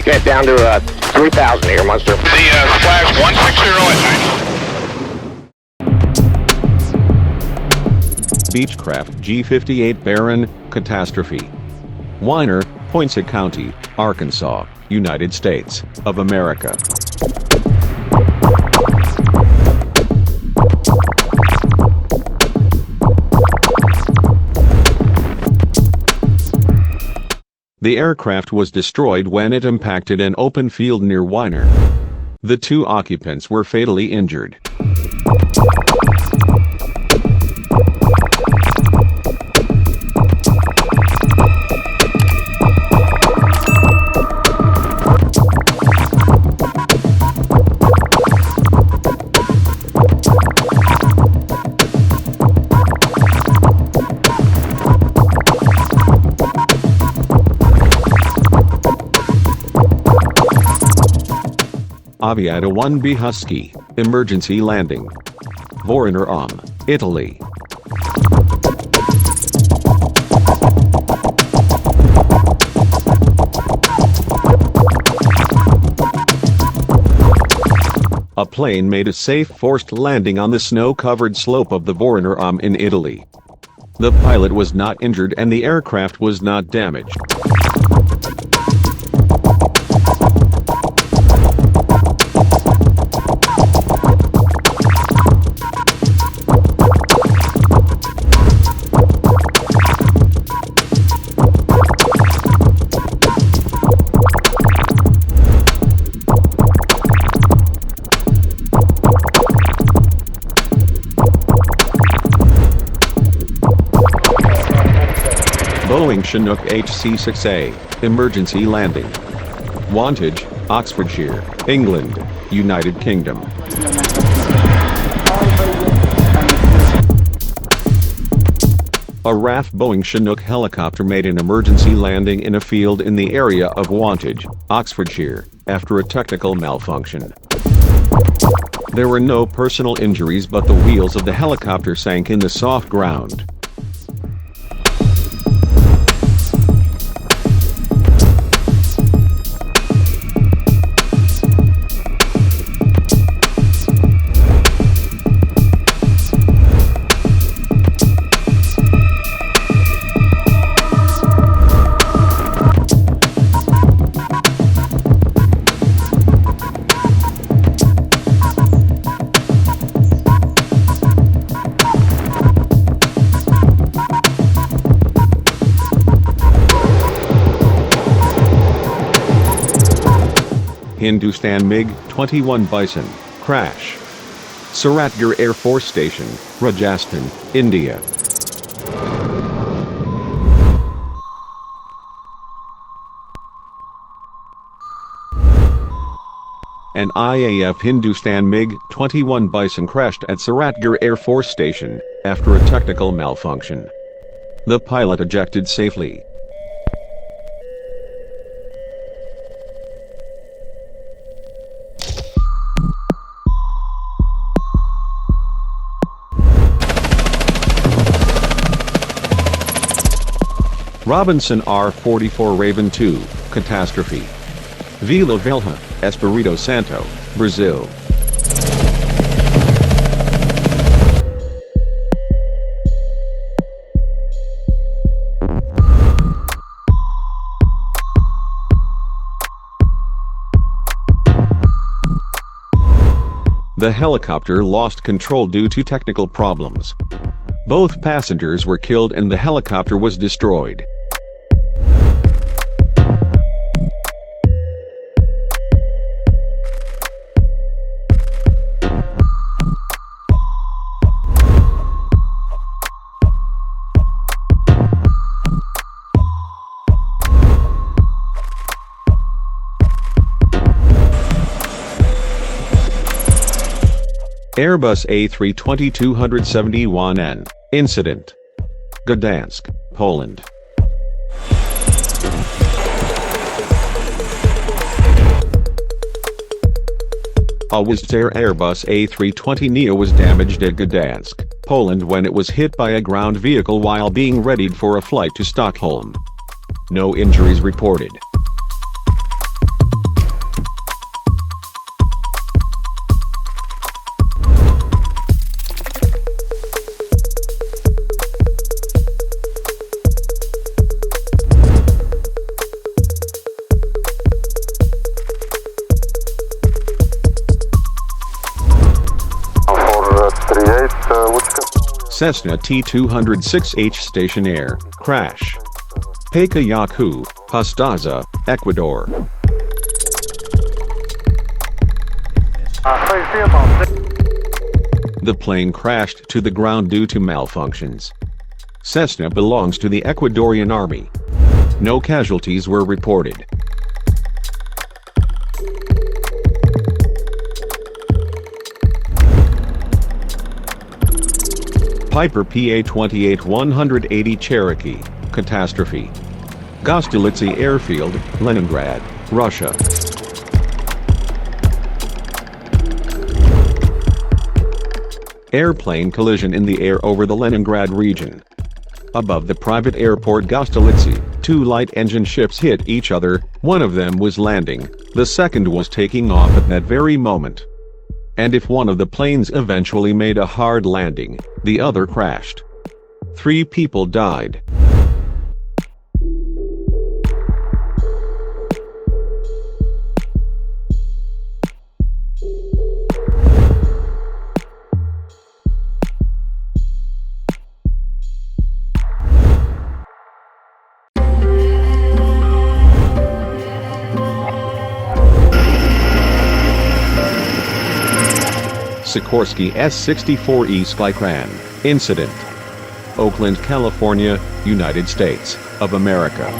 making it down to 3,000 here, Munster. The slash 160 at night. Beechcraft G58 Baron, catastrophe. Weiner, Poinsett County, Arkansas, United States of America. The aircraft was destroyed when it impacted an open field near Weiner. The two occupants were fatally injured. Aviat A-1B Husky, emergency landing. Voraner Alm, Italy. A plane made a safe forced landing on the snow-covered slope of the Voraner Alm in Italy. The pilot was not injured and the aircraft was not damaged. Boeing Chinook HC6A, emergency landing. Wantage, Oxfordshire, England, United Kingdom. A RAF Boeing Chinook helicopter made an emergency landing in a field in the area of Wantage, Oxfordshire, after a technical malfunction. There were no personal injuries, but the wheels of the helicopter sank in the soft ground. Hindustan MiG-21 Bison, crash. Sriwijaya Air Force Station, Rajasthan, India. An IAF Hindustan MiG-21 Bison crashed at Sriwijaya Air Force Station, after a technical malfunction. The pilot ejected safely. Robinson R44 Raven II, catastrophe. Vila Velha, Espírito Santo, Brazil. The helicopter lost control due to technical problems. Both passengers were killed and the helicopter was destroyed. Airbus A320-271N, incident. Gdansk, Poland. A Wizz Air Airbus A320neo was damaged at Gdansk, Poland when it was hit by a ground vehicle while being readied for a flight to Stockholm. No injuries reported. Cessna T206H Stationair, crash. 𝘽𝙍𝙒𝙆𝙖𝙆, Ecuador. The plane crashed to the ground due to malfunctions. Cessna belongs to the Ecuadorian Army. No casualties were reported. Piper PA-28-180 Cherokee, catastrophe. 𝘍𝙍𝙒𝙆𝙆 Airfield, Leningrad, Russia. Airplane collision in the air over the Leningrad region. Above the private airport 𝘍𝙍𝙒, two light engine ships hit each other, one of them was landing, the second was taking off at that very moment. And if one of the planes eventually made a hard landing, the other crashed. 3 people died. Sikorsky S-64E Skycrane, incident. Oakland, California, United States of America.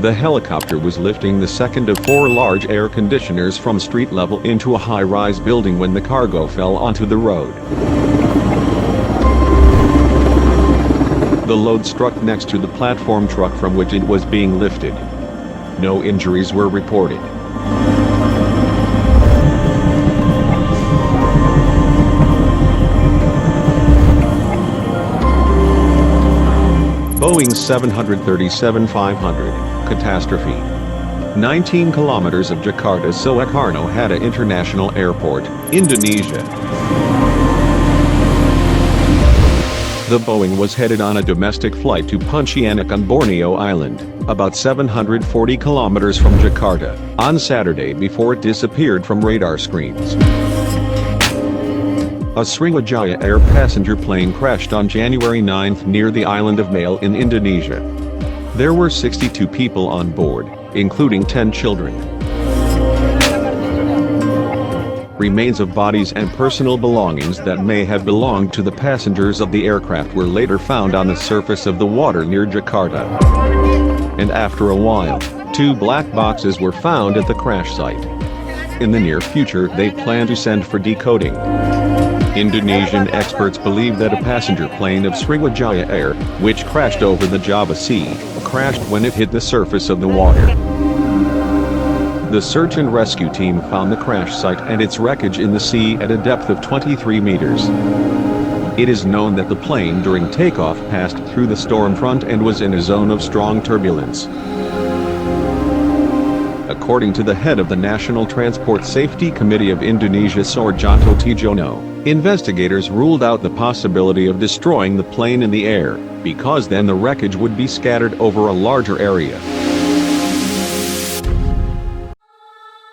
The helicopter was lifting the second of 4 large air conditioners from street level into a high-rise building when the cargo fell onto the road. The load struck next to the platform truck from which it was being lifted. No injuries were reported. Boeing 737-500, catastrophe. 19 kilometers of Jakarta Soekarno-Hatta International Airport, Indonesia. The Boeing was headed on a domestic flight to Pontianak on Borneo Island, about 740 kilometers from Jakarta, on Saturday before it disappeared from radar screens. A Sriwijaya Air passenger plane crashed on January 9 near the island of Mail in Indonesia. There were 62 people on board, including 10 children. Remains of bodies and personal belongings that may have belonged to the passengers of the aircraft were later found on the surface of the water near Jakarta. And after a while, 2 black boxes were found at the crash site. In the near future, they plan to send for decoding. Indonesian experts believe that a passenger plane of Sriwijaya Air, which crashed over the Java Sea, crashed when it hit the surface of the water. The search and rescue team found the crash site and its wreckage in the sea at a depth of 23 meters. It is known that the plane during takeoff passed through the storm front and was in a zone of strong turbulence. According to the head of the National Transport Safety Committee of Indonesia Suharjanto Tijono, investigators ruled out the possibility of destroying the plane in the air, because then the wreckage would be scattered over a larger area.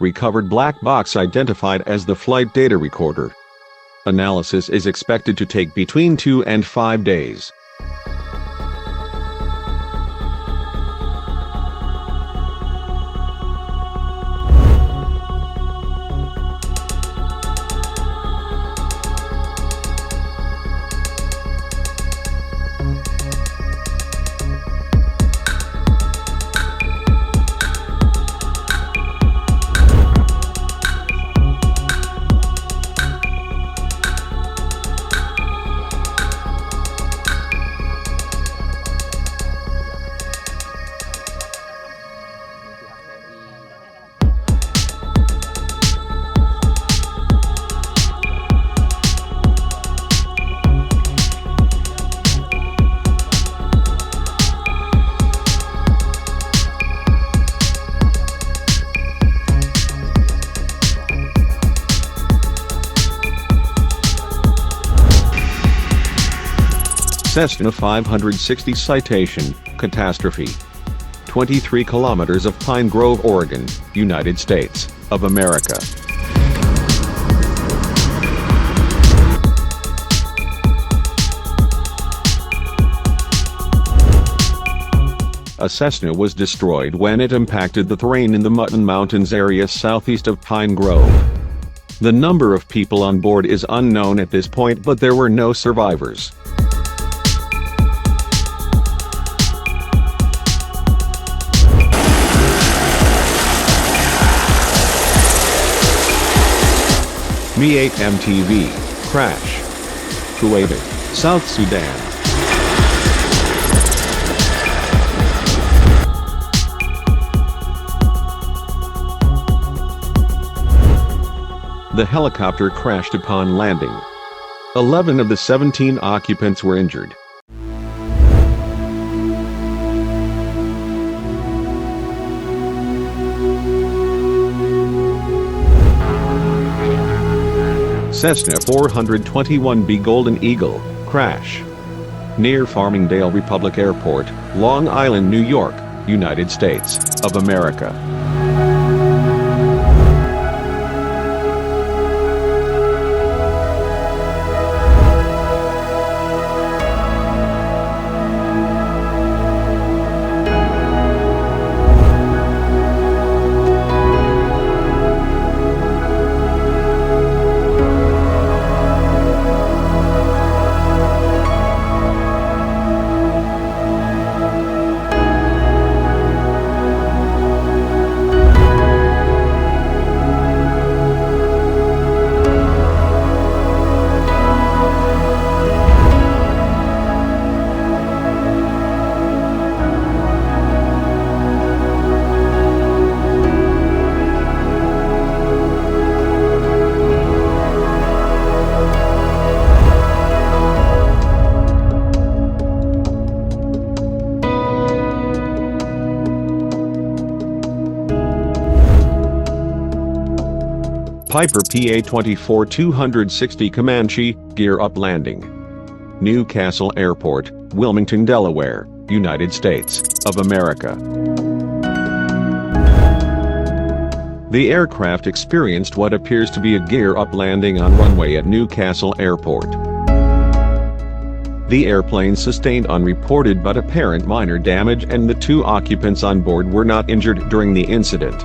Recovered black box identified as the flight data recorder. Analysis is expected to take between 2 and 5 days. Cessna 560 Citation, catastrophe. 23 kilometers of Pine Grove, Oregon, United States of America. A Cessna was destroyed when it impacted the terrain in the Mutton Mountains area southeast of Pine Grove. The number of people on board is unknown at this point, but there were no survivors. Mi-8 MTV, crash. Kuwait, South Sudan. The helicopter crashed upon landing. 11 of the 17 occupants were injured. Cessna 421B Golden Eagle, crash. Near Farmingdale Republic Airport, Long Island, New York, United States of America. Piper PA-24-260 Comanche, gear up landing. Newcastle Airport, Wilmington, Delaware, United States of America. The aircraft experienced what appears to be a gear-up landing on runway at Newcastle Airport. The airplane sustained unreported but apparent minor damage, and the 2 occupants on board were not injured during the incident.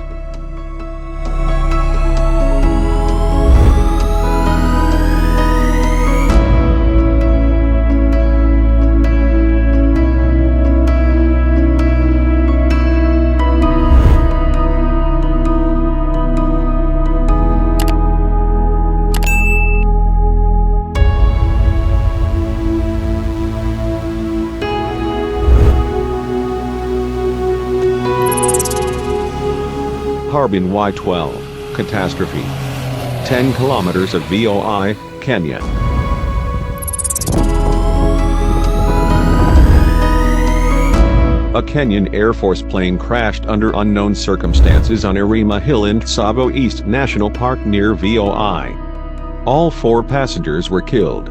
Harbin Y-12, catastrophe. 10 kilometers of VOI, Kenya. A Kenyan Air Force plane crashed under unknown circumstances on Irima Hill in Tsavo East National Park near VOI. All 4 passengers were killed.